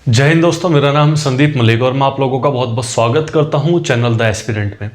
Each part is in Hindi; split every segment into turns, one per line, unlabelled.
जय हिंद दोस्तों, मेरा नाम संदीप मलिक और मैं आप लोगों का बहुत बहुत स्वागत करता हूं चैनल द एस्पिरेंट में।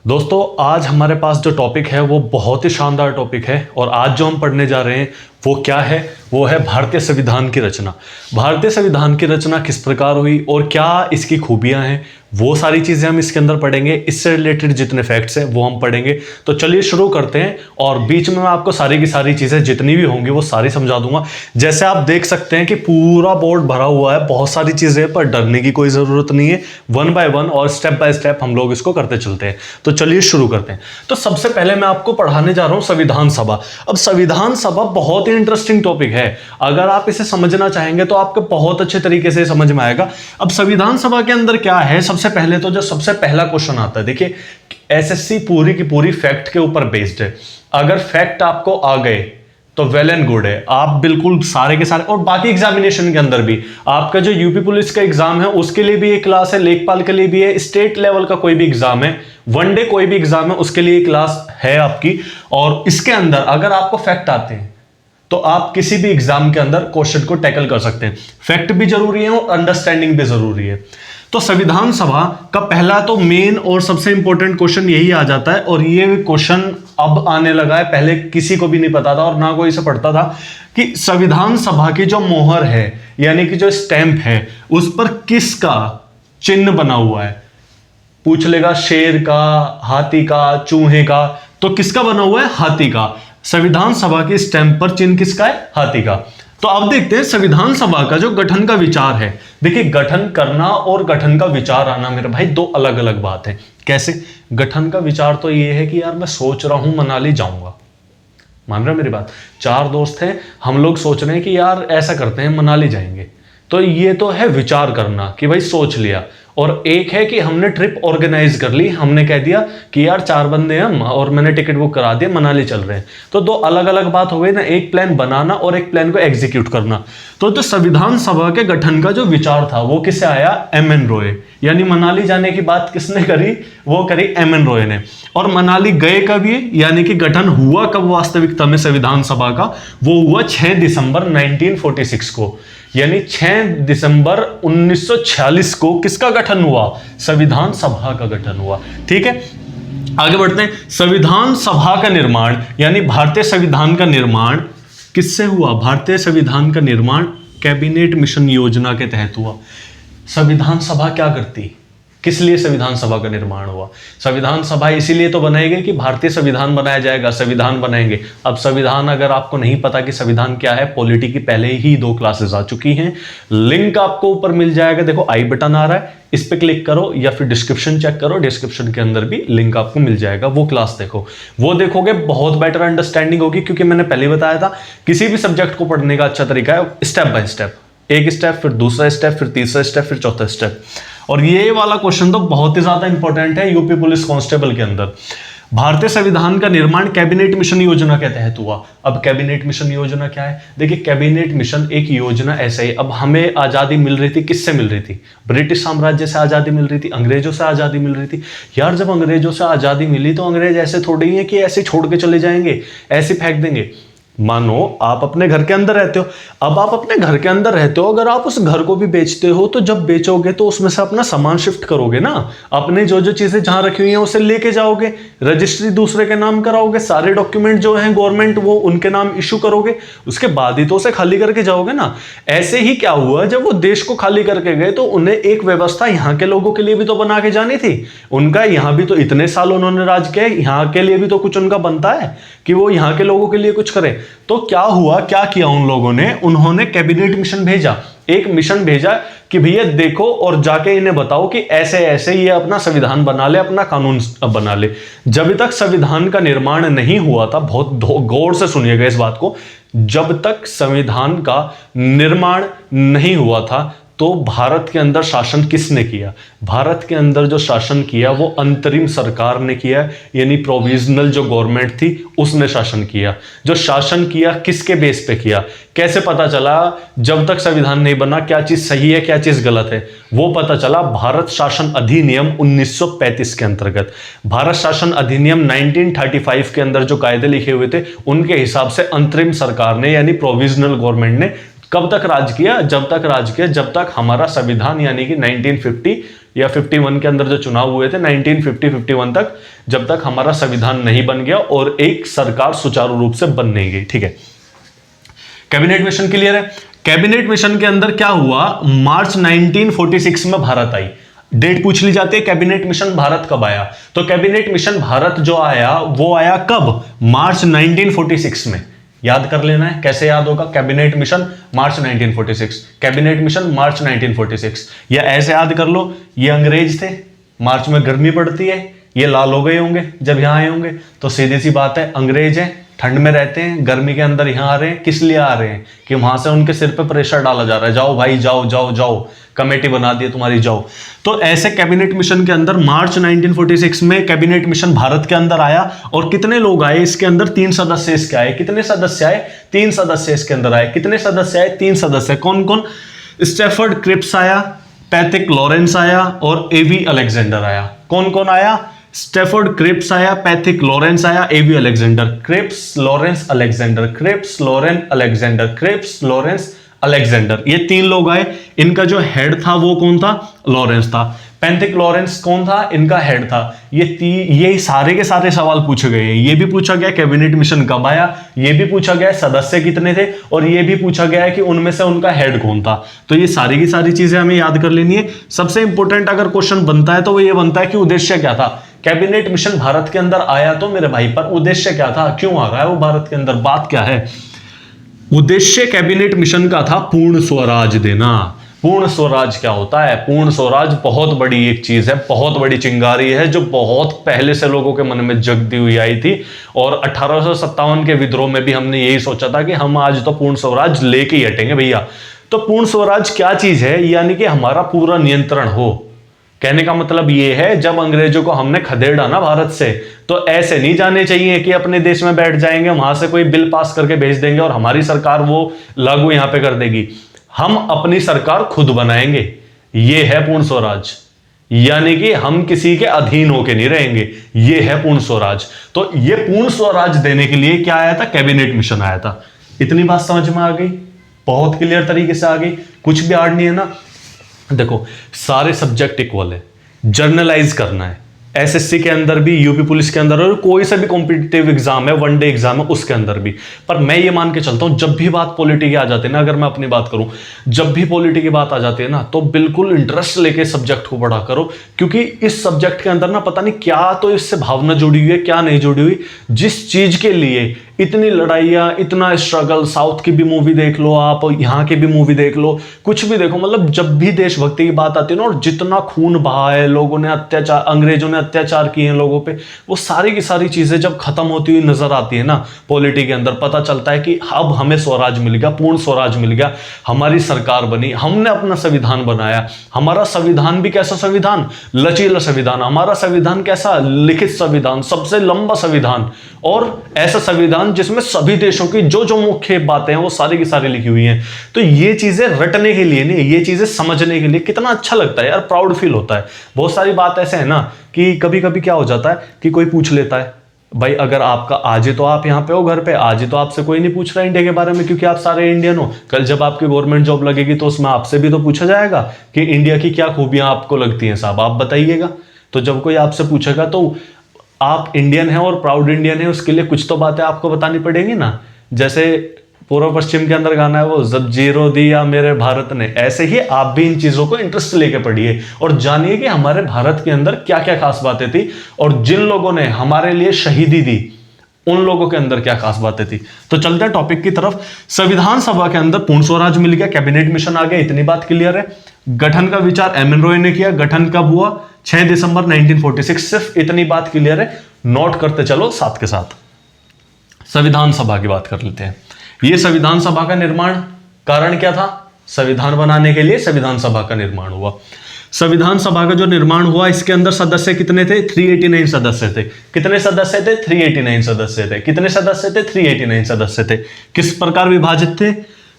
दोस्तों, आज हमारे पास जो टॉपिक है वो बहुत ही शानदार टॉपिक है और आज जो हम पढ़ने जा रहे हैं वो क्या है? वो है भारतीय संविधान की रचना। भारतीय संविधान की रचना किस प्रकार हुई और क्या इसकी खूबियां हैं, वो सारी चीज़ें हम इसके अंदर पढ़ेंगे। इससे रिलेटेड जितने फैक्ट्स हैं वो हम पढ़ेंगे। तो चलिए शुरू करते हैं और बीच में मैं आपको सारी की सारी चीज़ें जितनी भी होंगी वो सारी समझा दूंगा। जैसे आप देख सकते हैं कि पूरा बोर्ड भरा हुआ है, बहुत सारी चीज़ें, पर डरने की कोई ज़रूरत नहीं है। वन बाय वन और स्टेप बाय स्टेप हम लोग इसको करते चलते हैं। तो चलिए शुरू करते हैं। तो सबसे पहले मैं आपको पढ़ाने जा रहा हूँ संविधान सभा। अब संविधान सभा बहुत ही इंटरेस्टिंग टॉपिक है। अगर आप इसे समझना चाहेंगे तो आपको बहुत अच्छे तरीके से समझ में आएगा। अब संविधान सभा के अंदर क्या है, सबसे पहले तो जो सबसे पहला क्वेश्चन आता है, देखिए एसएससी पूरी की पूरी फैक्ट के ऊपर बेस्ड है। अगर फैक्ट आपको आ गए तो वेल एंड गुड है, आप बिल्कुल सारे के सारे। और बाकी एग्जामिनेशन के अंदर भी आपका जो यूपी पुलिस का एग्जाम है उसके लिए भी एक क्लास है, लेखपाल के लिए भी है, स्टेट लेवल का कोई भी एग्जाम है, वनडे कोई भी एग्जाम है, उसके लिए क्लास है आपकी। और इसके अंदर अगर आपको फैक्ट आते हैं तो आप किसी भी एग्जाम के अंदर क्वेश्चन को टैकल कर सकते हैं। फैक्ट भी जरूरी है और अंडरस्टैंडिंग भी जरूरी है। तो संविधान सभा का पहला तो मेन और सबसे इंपॉर्टेंट क्वेश्चन यही आ जाता है, और ये क्वेश्चन अब आने लगा है, पहले किसी को भी नहीं पता था और ना कोई इसे पढ़ता था, कि संविधान सभा की जो मोहर है यानी कि जो स्टैंप है उस पर किसका चिन्ह बना हुआ है। पूछ लेगा शेर का, हाथी का, चूहे का, तो किसका बना हुआ है? हाथी का। संविधान सभा की स्टैंप पर चिन्ह किसका है? हाथी का। तो अब देखते हैं संविधान सभा का जो गठन का विचार है। देखिए, गठन करना और गठन का विचार आना मेरे भाई दो अलग अलग बात है। कैसे? गठन का विचार तो ये है कि यार मैं सोच रहा हूं मनाली जाऊंगा, मान रहे हो मेरी बात? चार दोस्त हैं, हम लोग सोच रहे हैं कि यार ऐसा करते हैं मनाली जाएंगे, तो ये तो है विचार करना कि भाई सोच लिया। और एक है कि हमने ट्रिप ऑर्गेनाइज कर ली, हमने कह दिया कि यार चार बंदे हैं हम और मैंने टिकट बुक करा दिया, मनाली चल रहे हैं। तो दो अलग अलग बात हो गई ना, एक प्लान बनाना और एक प्लान को एग्जीक्यूट करना। तो जो संविधान सभा के गठन का जो विचार था वो किससे आया? एम.एन. रॉय। यानी मनाली जाने की बात किसने करी? वो करी एम.एन. रॉय ने। और मनाली गए कब ये, यानी कि गठन हुआ कब वास्तविकता में संविधान सभा का? वो हुआ 6 दिसंबर 1946 को, यानी 6 दिसंबर 1946 को किसका गठन हुआ? संविधान सभा का गठन हुआ। ठीक है, आगे बढ़ते हैं। संविधान सभा का निर्माण यानी भारतीय संविधान का निर्माण किससे हुआ? भारतीय संविधान का निर्माण कैबिनेट मिशन योजना के तहत हुआ। संविधान सभा क्या करती? किस लिए संविधान सभा का निर्माण हुआ? संविधान सभा इसीलिए तो बनाई गई कि भारतीय संविधान बनाया जाएगा, संविधान बनाएंगे। अब संविधान अगर आपको नहीं पता कि संविधान क्या है, पॉलिटी की पहले ही 2 क्लासेस आ चुकी हैं, लिंक आपको ऊपर मिल जाएगा। देखो आई बटन आ रहा है, इस पे क्लिक करो या फिर डिस्क्रिप्शन चेक करो, डिस्क्रिप्शन के अंदर भी लिंक आपको मिल जाएगा। वो क्लास देखो, वो देखोगे बहुत बेटर अंडरस्टैंडिंग होगी, क्योंकि मैंने पहले बताया था किसी भी सब्जेक्ट को पढ़ने का अच्छा तरीका है स्टेप बाय स्टेप, एक स्टेप फिर दूसरा स्टेप फिर तीसरा स्टेप फिर चौथा स्टेप। और ये वाला क्वेश्चन तो बहुत ही ज्यादा इंपॉर्टेंट है यूपी पुलिस कांस्टेबल के अंदर। भारतीय संविधान का निर्माण कैबिनेट मिशन योजना के तहत हुआ। अब कैबिनेट मिशन योजना क्या है? देखिए, कैबिनेट मिशन एक योजना ऐसे ही, अब हमें आजादी मिल रही थी, किससे मिल रही थी? ब्रिटिश साम्राज्य से आजादी मिल रही थी, अंग्रेजों से आजादी मिल रही थी। यार जब अंग्रेजों से आजादी मिली तो अंग्रेज ऐसे थोड़ी ही है कि ऐसे छोड़ के चले जाएंगे, ऐसे फेंक देंगे। मानो आप अपने घर के अंदर रहते हो, अब आप अपने घर के अंदर रहते हो, अगर आप उस घर को भी बेचते हो तो जब बेचोगे तो उसमें से अपना सामान शिफ्ट करोगे ना, अपने जो जो चीजें जहां रखी हुई हैं उसे लेके जाओगे, रजिस्ट्री दूसरे के नाम कराओगे, सारे डॉक्यूमेंट जो हैं गवर्नमेंट वो उनके नाम इशू करोगे, उसके बाद ही तो उसे खाली करके जाओगे ना। ऐसे ही क्या हुआ, जब वो देश को खाली करके गए तो उन्हें एक व्यवस्था यहाँ के लोगों के लिए भी तो बना के जानी थी। उनका यहाँ भी तो इतने साल उन्होंने राज किया, यहाँ के लिए भी तो कुछ उनका बनता है कि वो यहाँ के लोगों के लिए कुछ करें। तो क्या हुआ, क्या किया उन लोगों ने? उन्होंने कैबिनेट मिशन भेजा, एक मिशन भेजा कि भैया देखो और जाके इन्हें बताओ कि ऐसे ऐसे ये अपना संविधान बना ले, अपना कानून बना ले। जब तक संविधान का निर्माण नहीं हुआ था, बहुत गौर से सुनिएगा इस बात को, जब तक संविधान का निर्माण नहीं हुआ था तो भारत के अंदर शासन किसने किया? भारत के अंदर जो शासन किया वो अंतरिम सरकार ने किया, यानी प्रोविजनल जो गवर्नमेंट थी उसने शासन किया। जो शासन किया किसके बेस पे किया? कैसे पता चला जब तक संविधान नहीं बना क्या चीज सही है क्या चीज गलत है? वो पता चला भारत शासन अधिनियम 1935 के अंतर्गत। भारत शासन अधिनियम 1935 के अंदर जो कायदे लिखे हुए थे उनके हिसाब से अंतरिम सरकार ने यानी प्रोविजनल गवर्नमेंट ने कब तक राज किया? जब तक हमारा संविधान यानी कि 1950 या 51 के अंदर जो चुनाव हुए थे 1950-51 तक, जब तक हमारा संविधान नहीं बन गया और एक सरकार सुचारू रूप से बन नहीं गई। ठीक है, कैबिनेट मिशन क्लियर है। कैबिनेट मिशन के अंदर क्या हुआ? मार्च 1946 में भारत आई। डेट पूछ ली जाती है, कैबिनेट मिशन भारत कब आया? तो कैबिनेट मिशन भारत जो आया वो आया कब? मार्च 1946 में। याद कर लेना है, कैसे याद होगा? कैबिनेट मिशन मार्च 1946, कैबिनेट मिशन मार्च 1946, या ऐसे याद कर लो, ये अंग्रेज थे, मार्च में गर्मी पड़ती है, ये लाल हो गए होंगे जब यहां आए होंगे, तो सीधी सी बात है अंग्रेज हैं, ठंड में रहते हैं, गर्मी के अंदर यहां आ रहे हैं, किस लिए आ रहे हैं? कि वहां से उनके सिर पे प्रेशर डाला जा रहा है, जाओ भाई जाओ जाओ जाओ, कमेटी बना दी तुम्हारी, जाओ। तो ऐसे कैबिनेट मिशन के अंदर मार्च 1946 में कैबिनेट मिशन भारत के अंदर आया। और कितने लोग आए इसके अंदर? 3 सदस्य इसके आए। कितने सदस्य आए? 3 सदस्य इसके अंदर आए। कितने सदस्य आए? 3 सदस्य। कौन कौन? स्टैफर्ड क्रिप्स आया, पैथिक लॉरेंस आया और एवी अलेक्जेंडर आया। कौन कौन आया? स्टैफर्ड क्रिप्स आया, पैथिक लॉरेंस आया, A V Alexander. Cripps Lawrence Alexander, Cripps Lawrence Alexander, Cripps Lawrence Alexander, ये 3 लोग आए। इनका जो हेड था वो कौन था? लॉरेंस था। पैथिक लॉरेंस कौन था? इनका हेड था। ये सारे के सारे सवाल पूछे गए हैं। ये भी पूछा गया कैबिनेट मिशन कब आया, ये भी पूछा गया सदस्य कितने थे, और ये भी पूछा गया है कि उनमें से उनका हेड कौन था। तो ये सारी की सारी चीजें हमें याद कर लेनी है। सबसे इंपॉर्टेंट अगर क्वेश्चन बनता है तो वो ये बनता है कि उद्देश्य क्या था? कैबिनेट मिशन भारत के अंदर आया तो मेरे भाई, पर उद्देश्य क्या था? क्यों आ रहा है वो भारत के अंदर? बात क्या है? उद्देश्य कैबिनेट मिशन का था पूर्ण स्वराज देना। पूर्ण स्वराज क्या होता है? पूर्ण स्वराज बहुत बड़ी एक चीज है, बहुत बड़ी चिंगारी है, जो बहुत पहले से लोगों के मन में जगती हुई आई थी। और 1857 के विद्रोह में भी हमने यही सोचा था कि हम आज तो पूर्ण स्वराज लेके ही हटेंगे भैया। तो पूर्ण स्वराज क्या चीज है? यानी कि हमारा पूरा नियंत्रण हो। कहने का मतलब यह है, जब अंग्रेजों को हमने खदेड़ा ना भारत से, तो ऐसे नहीं जाने चाहिए कि अपने देश में बैठ जाएंगे, वहां से कोई बिल पास करके भेज देंगे और हमारी सरकार वो लागू यहां पे कर देगी। हम अपनी सरकार खुद बनाएंगे। यह है पूर्ण स्वराज, यानी कि हम किसी के अधीन होके नहीं रहेंगे। यह है पूर्ण स्वराज। तो यह पूर्ण स्वराज देने के लिए क्या आया था? कैबिनेट मिशन आया था। इतनी बात समझ में आ गई? बहुत क्लियर तरीके से आ गई, कुछ भी हार्ड नहीं है ना। देखो, सारे सब्जेक्ट इक्वल है, जर्नलाइज करना है। एसएससी के अंदर भी, यूपी पुलिस के अंदर, और कोई सा भी कॉम्पिटिटिव एग्जाम है, वन डे एग्जाम है, उसके अंदर भी। पर मैं ये मान के चलता हूं, जब भी बात पॉलिटी की आ जाती है ना, अगर मैं अपनी बात करूं, जब भी पॉलिटी की बात आ जाती है ना, तो बिल्कुल इंटरेस्ट लेके सब्जेक्ट को पढ़ा करो। क्योंकि इस सब्जेक्ट के अंदर ना पता नहीं क्या तो इससे भावना जुड़ी हुई है, क्या नहीं जुड़ी हुई। जिस चीज के लिए इतनी लड़ाइयां, इतना स्ट्रगल, साउथ की भी मूवी देख लो आप, यहाँ की भी मूवी देख लो, कुछ भी देखो, मतलब जब भी देशभक्ति की बात आती है ना, और जितना खून बहा है लोगों ने, अत्याचार, अंग्रेजों ने अत्याचार किए हैं लोगों पे, वो सारी की सारी चीजें जब खत्म होती हुई नजर आती है ना पॉलिटी के अंदर, पता चलता है कि अब हमें स्वराज मिल गया, पूर्ण स्वराज मिल गया, हमारी सरकार बनी, हमने अपना संविधान बनाया। हमारा संविधान भी कैसा संविधान? लचीला संविधान। हमारा संविधान कैसा? लिखित संविधान, सबसे लंबा संविधान, और ऐसा संविधान जिसमें सभी देशों की जो जो मुख्य बातें हैं वो सारी की सारी लिखी हुई हैं। तो ये चीजें रटने के लिए नहीं, ये चीजें समझने के लिए कितना अच्छा लगता है यार, प्राउड फील होता है। बहुत सारी बात ऐसे है ना कि कभी कभी क्या हो जाता है कि कोई पूछ लेता है, भाई अगर आपका आज ही तो आप यहाँ पे हो घर पे, आज ही तो आपसे कोई नहीं पूछ रहा इंडिया के बारे में, क्योंकि आप सारे इंडियन हो। कल जब आपकी गवर्नमेंट जॉब लगेगी तो उसमें आपसे भी तो पूछा जाएगा कि इंडिया की क्या खूबियां आपको लगती हैं साहब, आप बताइएगा। तो जब कोई आपसे पूछेगा तो आप इंडियन हैं और प्राउड इंडियन है, उसके लिए कुछ तो बातें आपको बतानी पड़ेगी ना। जैसे पूर्व पश्चिम के अंदर गाना है वो, जब जीरो दिया मेरे भारत ने, ऐसे ही आप भी इन चीजों को इंटरेस्ट लेके पढ़िए और जानिए कि हमारे भारत के अंदर क्या क्या खास बातें थी, और जिन लोगों ने हमारे लिए शहीदी दी उन लोगों के अंदर क्या खास बातें थी। तो चलते हैं टॉपिक की तरफ। संविधान सभा के अंदर पूर्ण स्वराज मिल गया, कैबिनेट मिशन आ गया, इतनी बात क्लियर है। गठन का विचार एम एन रॉय ने किया। गठन कब हुआ? 6 दिसंबर 1946। सिर्फ इतनी बात क्लियर है, नोट करते चलो साथ के साथ। संविधान सभा की बात कर लेते हैं। यह संविधान सभा का निर्माण कारण क्या था? संविधान बनाने के लिए संविधान सभा का निर्माण हुआ। संविधान सभा का जो निर्माण हुआ, इसके अंदर सदस्य कितने थे? 389 सदस्य थे। कितने सदस्य थे? 389 सदस्य थे। कितने सदस्य थे? 389 सदस्य थे। किस प्रकार विभाजित थे?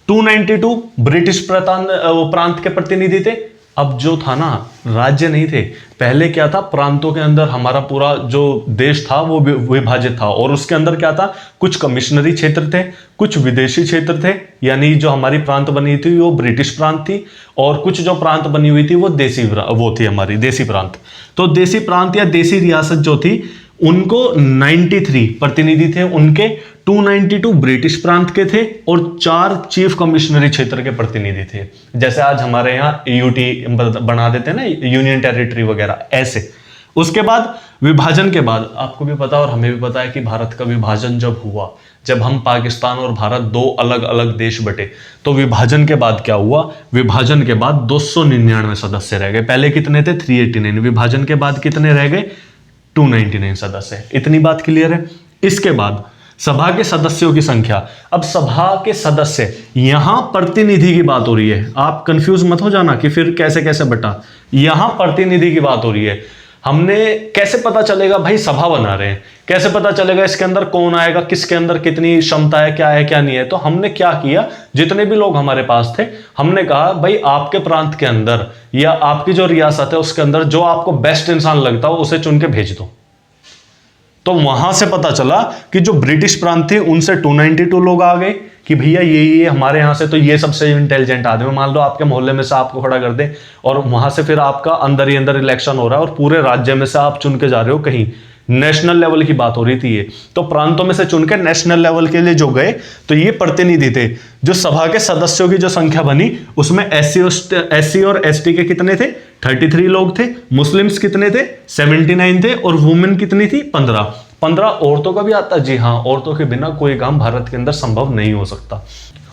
292 ब्रिटिश प्रांत के प्रतिनिधि थे, अब जो था ना, राज्य नहीं थे पहले, क्या था, प्रांतों के अंदर हमारा पूरा जो देश था वो विभाजित था, और उसके अंदर क्या था, कुछ कमिश्नरी क्षेत्र थे, कुछ विदेशी क्षेत्र थे, यानी जो हमारी प्रांत बनी थी वो ब्रिटिश प्रांत थी, और कुछ जो प्रांत बनी हुई थी वो वो थी हमारी देसी प्रांत। तो देसी प्रांत या देसी रियासत जो थी उनको 93 प्रतिनिधि थे उनके, 292 ब्रिटिश प्रांत के थे, और 4 चीफ कमिश्नरी क्षेत्र के प्रतिनिधि थे। जैसे आज हमारे यहाँ यूटी बना देते हैं ना, यूनियन टेरिटरी वगैरह, ऐसे। उसके बाद विभाजन के बाद आपको भी पता और हमें भी पता है कि भारत का विभाजन जब हुआ, जब हम पाकिस्तान और भारत दो अलग अलग देश बटे, तो विभाजन के बाद क्या हुआ, विभाजन के बाद 299 सदस्य रह गए। पहले कितने थे, 389। विभाजन के बाद कितने रह गए, 299 सदस्य। इतनी बात क्लियर है। इसके बाद सभा के सदस्यों की संख्या। अब सभा के सदस्य, यहां प्रतिनिधि की बात हो रही है, आप कंफ्यूज मत हो जाना कि फिर कैसे कैसे बटा, यहां प्रतिनिधि की बात हो रही है। हमने कैसे पता चलेगा भाई, सभा बना रहे हैं, कैसे पता चलेगा इसके अंदर कौन आएगा, किसके अंदर कितनी क्षमता है, क्या नहीं है। तो हमने क्या किया, जितने भी लोग हमारे पास थे, हमने कहा भाई आपके प्रांत के अंदर या आपकी जो रियासत है उसके अंदर जो आपको बेस्ट इंसान लगता हो उसे चुन के भेज दो। तो वहां से पता चला कि जो ब्रिटिश प्रांत थे उनसे 292 लोग आ गए कि भैया ये हमारे यहां से तो ये सबसे इंटेलिजेंट आदमी, मान लो आपके मोहल्ले में से आपको खड़ा कर दे, और वहां से फिर आपका अंदर ही अंदर इलेक्शन हो रहा है और पूरे राज्य में से आप चुन के जा रहे हो कहीं, नेशनल लेवल की बात हो रही थी ये। तो प्रांतों में से चुन के नेशनल लेवल के लिए जो गए, तो ये प्रतिनिधि थे। जो सभा के सदस्यों की जो संख्या बनी उसमें एससी और एसटी के कितने थे, 33 लोग थे। मुस्लिम्स कितने थे, 79 थे। और वुमेन कितनी थी, 15 औरतों का भी आता। जी हाँ, औरतों के बिना कोई काम भारत के अंदर संभव नहीं हो सकता,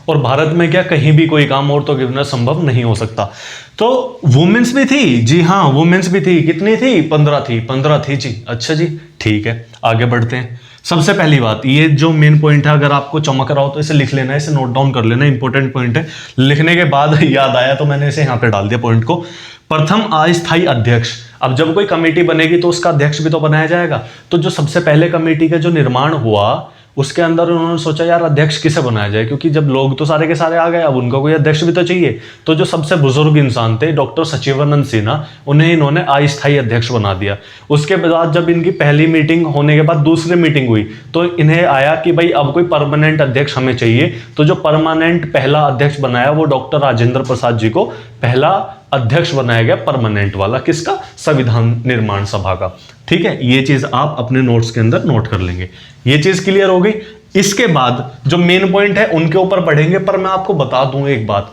और भारत में क्या कहीं भी कोई काम औरतों के बिना संभव नहीं हो सकता। तो वुमेन्स भी थी, जी हाँ वुमेन्स भी थी। कितनी थी, 15 थी जी। अच्छा जी, ठीक है, आगे बढ़ते हैं। सबसे पहली बात, ये जो मेन पॉइंट है, अगर आपको चमक रहा हो तो इसे लिख लेना है, इसे नोट डाउन कर लेना, इंपॉर्टेंट पॉइंट है। लिखने के बाद याद आया तो मैंने इसे यहाँ पे डाल दिया पॉइंट को। प्रथम अस्थायी अध्यक्ष। अब जब कोई कमेटी बनेगी तो उसका अध्यक्ष भी तो बनाया जाएगा। तो जो सबसे पहले कमेटी का जो निर्माण हुआ उसके अंदर उन्होंने सोचा यार अध्यक्ष किसे बनाया जाए, क्योंकि जब लोग तो सारे के सारे आ गए, अब उनको कोई अध्यक्ष भी तो चाहिए। तो जो सबसे बुजुर्ग इंसान थे डॉक्टर सचिवानंद सिन्हा, उन्हें इन्होंने अस्थायी अध्यक्ष बना दिया। उसके बाद जब इनकी पहली मीटिंग होने के बाद दूसरी मीटिंग हुई तो इन्हें आया कि भाई अब कोई परमानेंट अध्यक्ष हमें चाहिए। तो जो परमानेंट पहला अध्यक्ष बनाया वो डॉक्टर राजेंद्र प्रसाद जी को पहला अध्यक्ष बनाया गया, परमानेंट वाला। किसका, संविधान निर्माण सभा का। ठीक है, ये चीज आप अपने नोट्स के अंदर नोट कर लेंगे। ये चीज क्लियर हो गई। इसके बाद जो मेन पॉइंट है उनके ऊपर पढ़ेंगे, पर मैं आपको बता दूं एक बात,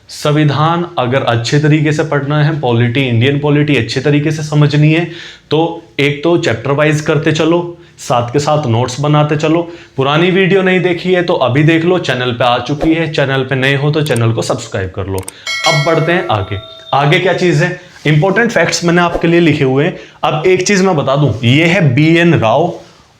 संविधान अगर अच्छे तरीके से पढ़ना है, पॉलिटी, इंडियन पॉलिटी अच्छे तरीके से समझनी है, तो एक तो चैप्टर वाइज करते चलो, साथ के साथ नोट्स बनाते चलो। पुरानी वीडियो नहीं देखी है तो अभी देख लो, चैनल पे आ चुकी है। चैनल पे नए हो तो चैनल को सब्सक्राइब कर लो। अब बढ़ते हैं आगे। आगे क्या चीज है, इंपॉर्टेंट फैक्ट्स मैंने आपके लिए लिखे हुए हैं। अब एक चीज मैं बता दूं, ये है BN राव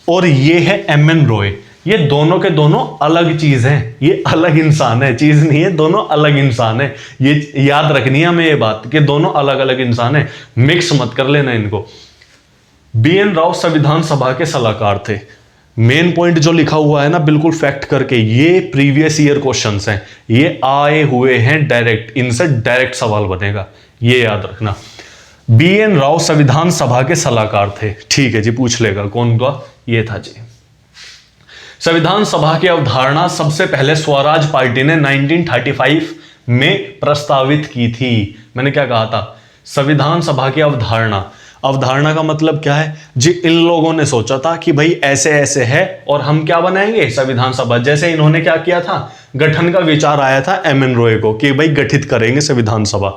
और ये है MN रॉय। ये दोनों के दोनों अलग चीज हैं, ये अलग इंसान है, चीज नहीं है, दोनों अलग इंसान है। ये याद रखनी है हमें ये बात कि दोनों अलग अलग इंसान है, मिक्स मत कर लेना इनको। BN राव संविधान सभा के सलाहकार थे। मेन पॉइंट जो लिखा हुआ है ना, बिल्कुल फैक्ट करके, ये प्रीवियस ईयर क्वेश्चंस हैं, ये आए हुए हैं डायरेक्ट, इनसे डायरेक्ट सवाल बनेगा, ये याद रखना। BN राव संविधान सभा के सलाहकार थे। ठीक है जी, पूछ लेगा कौन था, ये था जी। संविधान सभा की अवधारणा सबसे पहले स्वराज पार्टी ने 1935 में प्रस्तावित की थी। मैंने क्या कहा था, संविधान सभा की अवधारणा का मतलब क्या है जी, इन लोगों ने सोचा था कि भाई ऐसे ऐसे है और हम क्या बनाएंगे, संविधान सभा। जैसे इन्होंने क्या किया था, गठन का विचार आया था MN रॉय को कि भाई गठित करेंगे संविधान सभा।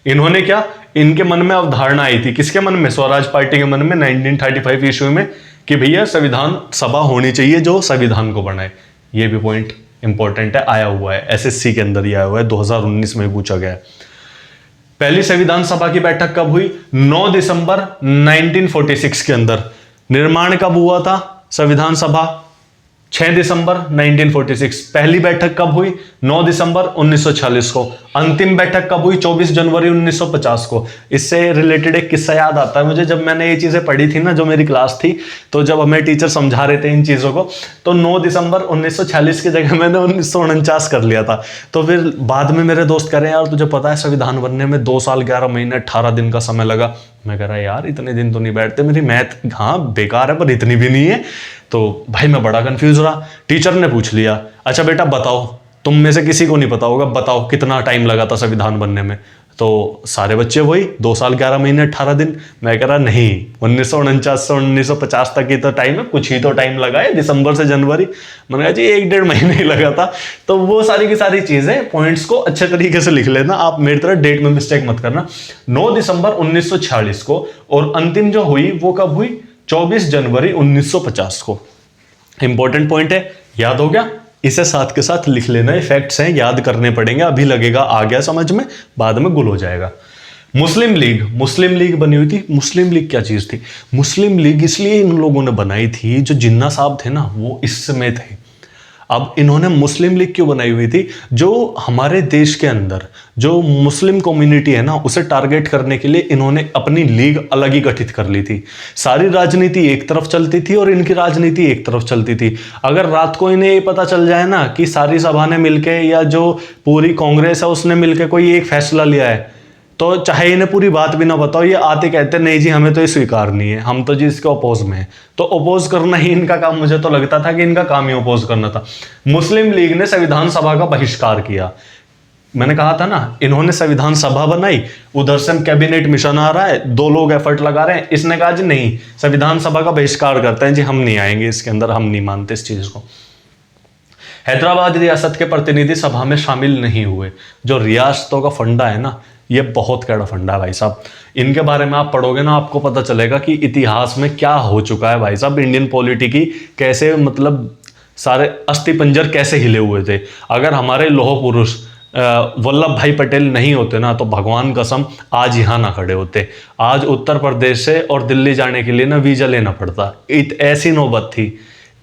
इन्होंने क्या, इनके मन में अवधारणा आई थी, किसके मन में, स्वराज पार्टी के मन में 1935 ईस्वी में, कि भैया संविधान सभा होनी चाहिए जो संविधान को बनाए। ये भी पॉइंट इंपॉर्टेंट है, आया हुआ है SSC के अंदर ही आया हुआ है, 2019 में पूछा गया है। पहली संविधान सभा की बैठक कब हुई, 9 दिसंबर 1946 के अंदर। निर्माण कब हुआ था संविधान सभा, 6 दिसंबर 1946। पहली बैठक कब हुई, 9 दिसंबर 1946 को। अंतिम बैठक कब हुई? 24 जनवरी 1950 को। इससे रिलेटेड एक किस्सा याद आता है मुझे, जब मैंने ये चीजें पढ़ी थी ना, जो मेरी क्लास थी, तो जब हमें टीचर समझा रहे थे इन चीजों को, तो 9 दिसंबर 1946 की जगह मैंने 1949 कर लिया था। तो फिर बाद में मेरे दोस्त कह रहे हैं यार तुझे पता है संविधान बनने में 2 साल 11 महीने 18 दिन का समय लगा। मैं कह रहा यार इतने दिन तो नहीं बैठते, मेरी मैथ हाँ बेकार है पर इतनी भी नहीं है। तो भाई मैं बड़ा कंफ्यूज रहा। टीचर ने पूछ लिया, अच्छा बेटा बताओ, तुम में से किसी को नहीं पता होगा, बताओ कितना टाइम लगा था संविधान बनने में? तो सारे बच्चे वही 2 साल 11 महीने 18 दिन। मैं कह रहा नहीं, 1949 से 1950 तक ही तो टाइम है, कुछ ही तो टाइम लगा है, दिसंबर से जनवरी। मैंने कहा जी 1-1.5 महीने ही लगा था। तो वो सारी की सारी चीजें, पॉइंट्स को अच्छे तरीके से लिख लेना आप, मेरी तरह डेट में मिस्टेक मत करना। 9 दिसंबर 1946 को, और अंतिम जो हुई वो कब हुई? 24 जनवरी 1950 को। इंपॉर्टेंट पॉइंट है, याद हो गया? इसे साथ के साथ लिख लेना, फैक्ट्स हैं, याद करने पड़ेंगे। अभी लगेगा आ गया समझ में, बाद में गुल हो जाएगा। मुस्लिम लीग बनी हुई थी। मुस्लिम लीग क्या चीज थी? मुस्लिम लीग इसलिए इन लोगों ने बनाई थी, जो जिन्ना साहब थे ना वो इसमें थे। अब इन्होंने मुस्लिम लीग क्यों बनाई हुई थी? जो हमारे देश के अंदर जो मुस्लिम कम्युनिटी है ना, उसे टारगेट करने के लिए इन्होंने अपनी लीग अलग ही गठित कर ली थी। सारी राजनीति एक तरफ चलती थी और इनकी राजनीति एक तरफ चलती थी। अगर रात को इन्हें ये पता चल जाए ना कि सारी सभा ने मिलके या जो पूरी कांग्रेस है उसने मिलके कोई एक फैसला लिया है, तो चाहे इन्हें पूरी बात भी ना बताओ, ये आते कहते नहीं जी हमें तो ये स्वीकार नहीं है, हम तो जी इसके अपोज में है। तो अपोज करना ही इनका काम, मुझे तो लगता था कि इनका काम ही अपोज करना था। मुस्लिम लीग ने संविधान सभा का बहिष्कार किया। मैंने कहा था ना, इन्होंने संविधान सभा बनाई, उधर से कैबिनेट मिशन आ रहा है, 2 लोग एफर्ट लगा रहे हैं, इसने कहा जी नहीं संविधान सभा का बहिष्कार करते हैं जी, हम नहीं आएंगे इसके अंदर, हम नहीं मानते इस चीज को। हैदराबाद रियासत के प्रतिनिधि सभा में शामिल नहीं हुए। जो रियासतों का फंडा है ना, ये बहुत कड़ा फंडा है भाई साहब। इनके बारे में आप पढ़ोगे ना, आपको पता चलेगा कि इतिहास में क्या हो चुका है भाई साहब। इंडियन पॉलिटी की कैसे मतलब सारे अस्थिपंजर कैसे हिले हुए थे। अगर हमारे लौह पुरुष वल्लभ भाई पटेल नहीं होते ना, तो भगवान कसम आज यहाँ ना खड़े होते। आज उत्तर प्रदेश से और दिल्ली जाने के लिए ना वीजा लेना पड़ता। ऐसी नौबत थी।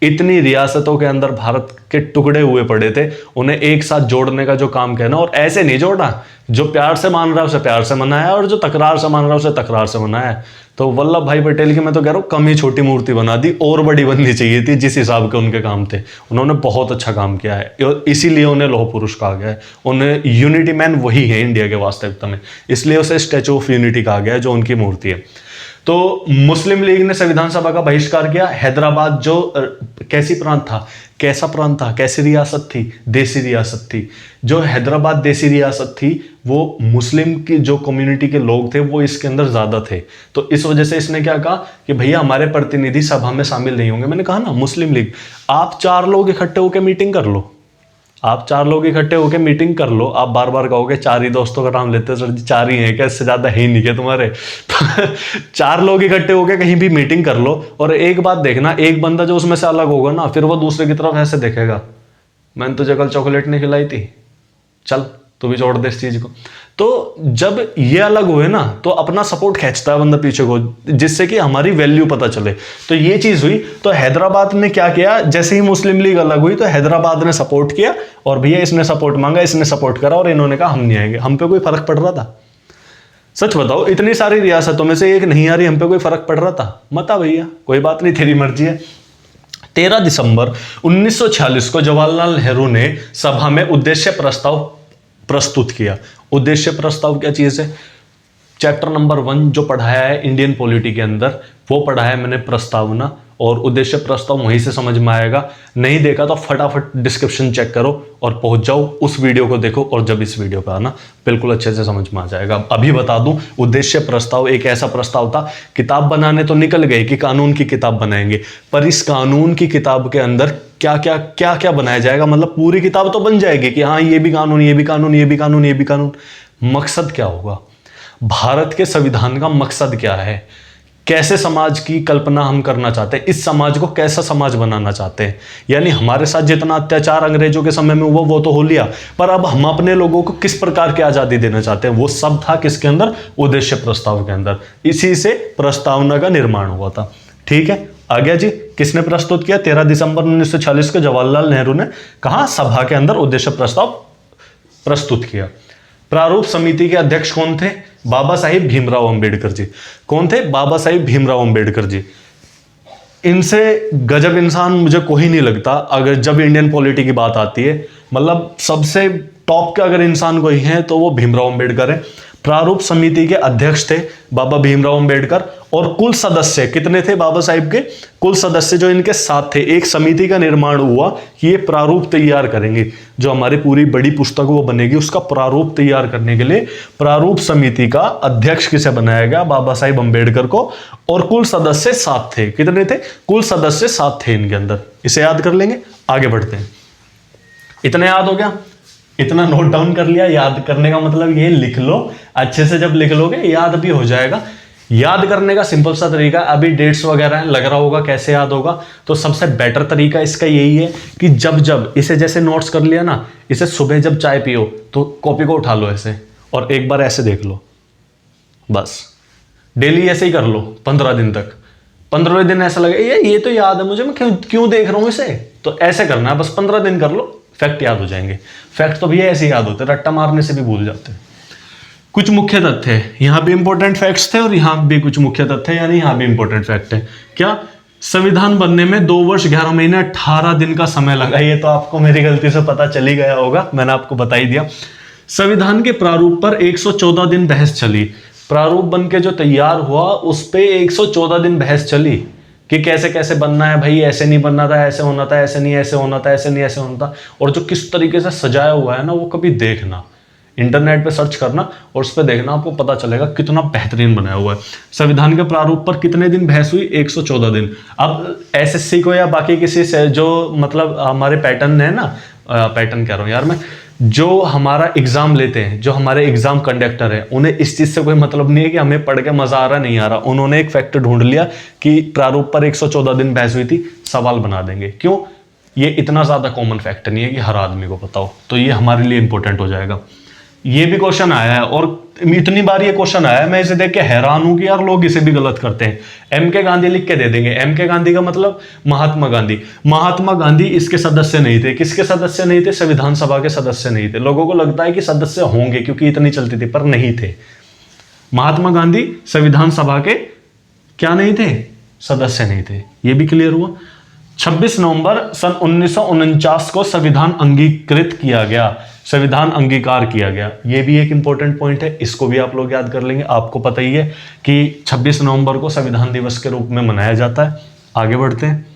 इतनी रियासतों के अंदर भारत के टुकड़े हुए पड़े थे, उन्हें एक साथ जोड़ने का जो काम किया ना, और ऐसे नहीं जोड़ा, जो प्यार से मान रहा है उसे प्यार से मनाया और जो तकरार से मान रहा है उसे तकरार से मनाया। तो वल्लभ भाई पटेल की मैं तो कह रहा हूँ कम ही छोटी मूर्ति बना दी, और बड़ी बननी चाहिए थी जिस हिसाब के उनके काम थे। उन्होंने बहुत अच्छा काम किया है, इसीलिए उन्हें लौह पुरुष कहा गया है। उन्हें यूनिटी मैन वही है इंडिया के वास्तविकता में, इसलिए उसे स्टैचू ऑफ यूनिटी कहा गया है, जो उनकी मूर्ति है। तो मुस्लिम लीग ने संविधान सभा का बहिष्कार किया। हैदराबाद जो कैसी प्रांत था, कैसा प्रांत था, कैसी रियासत थी? देसी रियासत थी। जो हैदराबाद देसी रियासत थी, वो मुस्लिम की जो कम्युनिटी के लोग थे वो इसके अंदर ज्यादा थे। तो इस वजह से इसने क्या कहा कि भैया हमारे प्रतिनिधि सभा में शामिल नहीं होंगे। मैंने कहा ना मुस्लिम लीग, आप 4 लोग इकट्ठे होकर मीटिंग कर लो, आप 4 लोग इकट्ठे होकर मीटिंग कर लो। आप बार बार कहोगे 4 ही दोस्तों का नाम लेते सर जी, 4 ही हैं क्या, इससे ज्यादा है ही नहीं क्या तुम्हारे? तो 4 लोग इकट्ठे होकर कहीं भी मीटिंग कर लो, और एक बात देखना, एक बंदा जो उसमें से अलग होगा ना, फिर वो दूसरे की तरफ ऐसे देखेगा, मैंने तुझे कल चॉकलेट नहीं खिलाई थी, चल तू भी छोड़ दे इस चीज को। तो जब ये अलग हुए ना, तो अपना सपोर्ट खींचता है बंदा पीछे को, जिससे कि हमारी वैल्यू पता चले। तो ये चीज हुई। तो हैदराबाद ने क्या किया, जैसे ही मुस्लिम लीग अलग हुई तो हैदराबाद ने सपोर्ट किया, और भैया इसने सपोर्ट मांगा, इसने सपोर्ट करा, और इन्होंने कहा हम नहीं आएंगे। हम पे कोई फर्क पड़ रहा था? सच बताओ, इतनी सारी रियासतों में से एक नहीं आ रही, हम पे कोई फर्क पड़ रहा था? मत आ भैया, कोई बात नहीं, तेरी मर्जी है। 13 दिसंबर 1946 को जवाहरलाल नेहरू ने सभा में उद्देश्य प्रस्ताव प्रस्तुत किया। उद्देश्य प्रस्ताव क्या चीज है? चैप्टर नंबर 1 जो पढ़ाया है इंडियन पॉलिटी के अंदर, वो पढ़ाया है मैंने, प्रस्तावना। और उद्देश्य प्रस्ताव वहीं से समझ में आएगा। नहीं देखा तो फटाफट डिस्क्रिप्शन चेक करो और पहुंच जाओ, उस वीडियो को देखो, और जब इस वीडियो पे आना बिल्कुल अच्छे से समझ में आ जाएगा। अभी बता दूं, उद्देश्य प्रस्ताव एक ऐसा प्रस्ताव था, किताब बनाने तो निकल गए कि कानून की किताब बनाएंगे, पर इस कानून की किताब के अंदर क्या क्या बनाया जाएगा, मतलब पूरी किताब तो बन जाएगी कि हाँ ये भी कानून, ये भी कानून, ये भी कानून, ये भी कानून। मकसद क्या होगा, भारत के संविधान का मकसद क्या है, कैसे समाज की कल्पना हम करना चाहते हैं, इस समाज को कैसा समाज बनाना चाहते हैं। यानी हमारे साथ जितना अत्याचार अंग्रेजों के समय में हुआ वो तो हो लिया, पर अब हम अपने लोगों को किस प्रकार की आजादी देना चाहते हैं, वो सब था किसके अंदर, उद्देश्य प्रस्ताव के अंदर। इसी से प्रस्तावना का निर्माण हुआ था। ठीक है, आ गया जी। किसने प्रस्तुत किया? 13 दिसंबर 1946 को जवाहरलाल नेहरू ने कहा सभा के अंदर उद्देश्य प्रस्ताव प्रस्तुत किया। प्रारूप समिति के अध्यक्ष कौन थे? बाबा साहिब भीमराव अंबेडकर जी। कौन थे? बाबा साहिब भीमराव अंबेडकर जी। इनसे गजब इंसान मुझे कोई नहीं लगता अगर जब इंडियन पॉलिटी की बात आती है। मतलब सबसे टॉप के अगर इंसान कोई है तो वो भीमराव अंबेडकर है। प्रारूप समिति के अध्यक्ष थे बाबा भीमराव अंबेडकर, और कुल सदस्य कितने थे बाबा साहिब के? कुल सदस्य जो इनके साथ थे, एक समिति का निर्माण हुआ कि ये प्रारूप तैयार करेंगे, जो हमारी पूरी बड़ी पुस्तक वो बनेगी, उसका प्रारूप तैयार करने के लिए प्रारूप समिति का अध्यक्ष किसे बनाया गया? बाबा साहिब अंबेडकर को। और कुल सदस्य 7 थे। कितने थे? कुल सदस्य 7 थे इनके अंदर। इसे याद कर लेंगे, आगे बढ़ते हैं। इतना याद हो गया? इतना नोट डाउन कर लिया? याद करने का मतलब ये लिख लो, अच्छे से जब लिख लोगे याद भी हो जाएगा। याद करने का सिंपल सा तरीका, अभी डेट्स वगैरह लग रहा होगा कैसे याद होगा, तो सबसे बेटर तरीका इसका यही है कि जब जब इसे जैसे नोट्स कर लिया ना, इसे सुबह जब चाय पियो तो कॉपी को उठा लो ऐसे और एक बार ऐसे देख लो, बस डेली ऐसे ही कर लो 15 दिन तक। 15वें दिन ऐसा लगे ये तो याद है मुझे, मैं क्यों देख रहा हूं इसे, तो ऐसे करना है, बस 15 दिन कर लो, फैक्ट याद हो जाएंगे। फैक्ट तो भैया ऐसे याद होते हैं, रट्टा मारने से भी भूल जाते हैं। कुछ मुख्य तथ्य है, यहां भी इंपॉर्टेंट फैक्ट्स थे और यहां भी कुछ मुख्य तथ्य, यानी यहां भी इंपॉर्टेंट फैक्ट है। क्या? संविधान बनने में 2 वर्ष 11 महीने 18 दिन का समय लगा। ये तो आपको मेरी गलती से पता चली गया होगा, मैंने आपको बता ही दिया। संविधान के प्रारूप पर 114 दिन बहस चली। प्रारूप बन के जो तैयार हुआ उस पे 114 दिन बहस चली कि कैसे कैसे बनना है भाई, ऐसे नहीं बनना था, ऐसे होना था, ऐसे नहीं ऐसे होना था, ऐसे नहीं ऐसे होना था। और जो किस तरीके से सजाया हुआ है ना, वो कभी देखना, इंटरनेट पे सर्च करना और उस पर देखना, आपको पता चलेगा कितना बेहतरीन बनाया हुआ है। संविधान के प्रारूप पर कितने दिन बहस हुई? 114 दिन। अब एसएससी को या बाकी किसी से जो मतलब हमारे पैटर्न है ना, पैटर्न कह रहा हूँ यार मैं, जो हमारा एग्जाम लेते हैं, जो हमारे एग्जाम कंडक्टर है, उन्हें इस चीज से कोई मतलब नहीं है कि हमें पढ़ के मजा आ रहा नहीं आ रहा। उन्होंने एक फैक्ट ढूंढ लिया कि प्रारूप पर 114 दिन बहस हुई थी, सवाल बना देंगे। क्यों? ये इतना ज्यादा कॉमन फैक्ट नहीं है कि हर आदमी को पता हो, तो ये हमारे लिए इंपॉर्टेंट हो जाएगा। ये भी क्वेश्चन आया है और इतनी बार ये क्वेश्चन आया है, मैं इसे देख के हैरान हूं कि यार लोग इसे भी गलत करते हैं। एमके गांधी लिख के दे देंगे। एमके गांधी का मतलब महात्मा गांधी। महात्मा गांधी इसके सदस्य नहीं थे। किसके सदस्य नहीं थे? संविधान सभा के सदस्य नहीं थे। लोगों को लगता है कि सदस्य होंगे क्योंकि इतनी चलती थी, पर नहीं थे। महात्मा गांधी संविधान सभा के क्या नहीं थे? सदस्य नहीं थे। ये भी क्लियर हुआ। 26 नवंबर सन 1949 को संविधान अंगीकृत किया गया, संविधान अंगीकार किया गया। यह भी एक इंपॉर्टेंट पॉइंट है, इसको भी आप लोग याद कर लेंगे। आपको पता ही है कि 26 नवंबर को संविधान दिवस के रूप में मनाया जाता है। आगे बढ़ते हैं।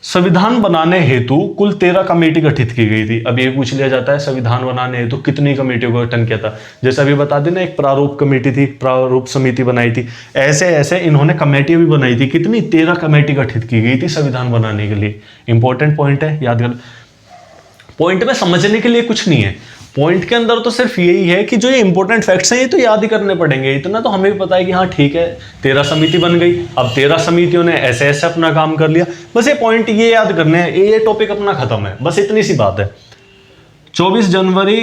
संविधान बनाने हेतु कुल 13 कमेटी गठित की गई थी। अब ये पूछ लिया जाता है संविधान बनाने हेतु कितनी कमेटियों को गठन किया था। जैसे अभी बता देना, एक प्रारूप कमेटी थी, प्रारूप समिति बनाई थी, ऐसे ऐसे इन्होंने कमेटी भी बनाई थी। कितनी? 13 कमेटी गठित की गई थी संविधान बनाने के लिए। इंपॉर्टेंट पॉइंट है, याद कर। पॉइंट में समझने के लिए कुछ नहीं है, पॉइंट के अंदर तो सिर्फ यही है कि जो ये इंपॉर्टेंट फैक्ट्स हैं ये तो याद ही करने पड़ेंगे। इतना तो हमें भी पता है कि हाँ ठीक है, 13 समिति बन गई, अब 13 समितियों ने ऐसे ऐसे अपना काम कर लिया। बस ये पॉइंट ये याद करने हैं, ये टॉपिक अपना खत्म है, बस इतनी सी बात है। 24 जनवरी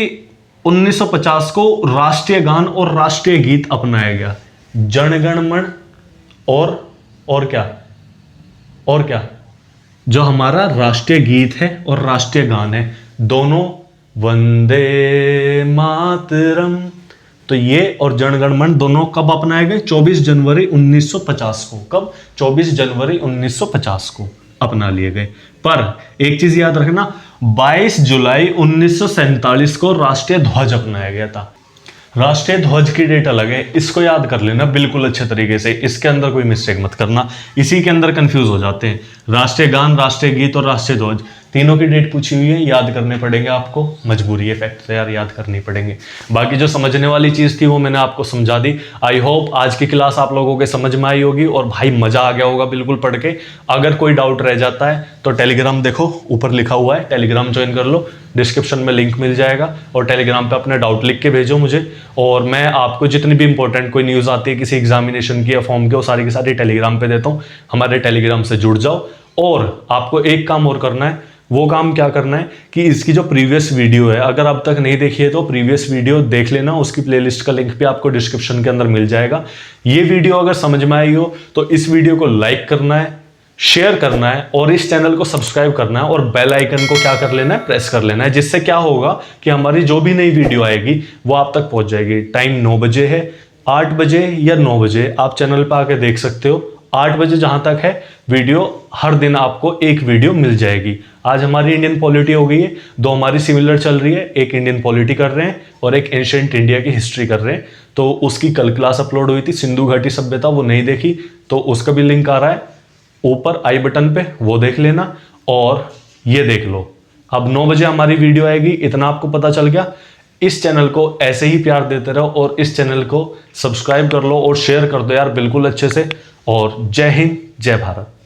1950 को राष्ट्रीय गान और राष्ट्रीय गीत अपनाया गया। जनगण मन और क्या, जो हमारा राष्ट्रीय गीत है और राष्ट्रीय गान है, दोनों वंदे मातरम, तो ये और जनगण मन दोनों कब अपनाए गए? 24 जनवरी 1950 को। कब? 24 जनवरी 1950 को अपना लिए गए। पर एक चीज याद रखना, 22 जुलाई 1947 को राष्ट्रीय ध्वज अपनाया गया था। राष्ट्रीय ध्वज की डेट अलग है, इसको याद कर लेना बिल्कुल अच्छे तरीके से, इसके अंदर कोई मिस्टेक मत करना, इसी के अंदर कंफ्यूज हो जाते हैं। राष्ट्रीय गान, राष्ट्रीय गीत और राष्ट्रीय ध्वज तीनों की डेट पूछी हुई है, याद करने पड़ेंगे आपको, मजबूरी है, फैक्ट तो यार याद करनी पड़ेंगे। बाकी जो समझने वाली चीज थी वो मैंने आपको समझा दी। आई होप आज की क्लास आप लोगों के समझ में आई होगी और भाई मजा आ गया होगा बिल्कुल पढ़ के। अगर कोई डाउट रह जाता है तो टेलीग्राम देखो, ऊपर लिखा हुआ है, टेलीग्राम ज्वाइन कर लो, डिस्क्रिप्शन में लिंक मिल जाएगा, और टेलीग्राम पे अपने डाउट लिख के भेजो मुझे, और मैं आपको जितनी भी इंपॉर्टेंट कोई न्यूज़ आती है किसी एग्जामिनेशन की या फॉर्म की, वो सारी की सारी टेलीग्राम पे देता हूँ। हमारे टेलीग्राम से जुड़ जाओ। और आपको एक काम और करना है, वो काम क्या करना है कि इसकी जो प्रीवियस वीडियो है, अगर अब तक नहीं देखी है तो प्रीवियस वीडियो देख लेना, उसकी प्लेलिस्ट का लिंक भी आपको डिस्क्रिप्शन के अंदर मिल जाएगा। ये वीडियो अगर समझ में आई हो तो इस वीडियो को लाइक करना है, शेयर करना है और इस चैनल को सब्सक्राइब करना है और बेल आइकन को क्या कर लेना है, प्रेस कर लेना है, जिससे क्या होगा कि हमारी जो भी नई वीडियो आएगी वो आप तक पहुंच जाएगी। टाइम 9 बजे है, 8 बजे या 9 बजे आप चैनल पर आके देख सकते हो। 8 बजे जहां तक है वीडियो, हर दिन आपको एक वीडियो मिल जाएगी। आज हमारी इंडियन पॉलिटी हो गई है, 2 हमारी सिमिलर चल रही है, एक इंडियन पॉलिटी कर रहे हैं और एक एंशिएंट इंडिया की हिस्ट्री कर रहे हैं। तो उसकी कल क्लास अपलोड हुई थी, सिंधु घाटी सभ्यता, वो नहीं देखी तो उसका भी लिंक आ रहा है ऊपर आई बटन पे, वो देख लेना। और ये देख लो, अब 9 बजे हमारी वीडियो आएगी, इतना आपको पता चल गया। इस चैनल को ऐसे ही प्यार देते रहो और इस चैनल को सब्सक्राइब कर लो और शेयर कर दो यार, बिल्कुल अच्छे से। और जय हिंद, जय भारत।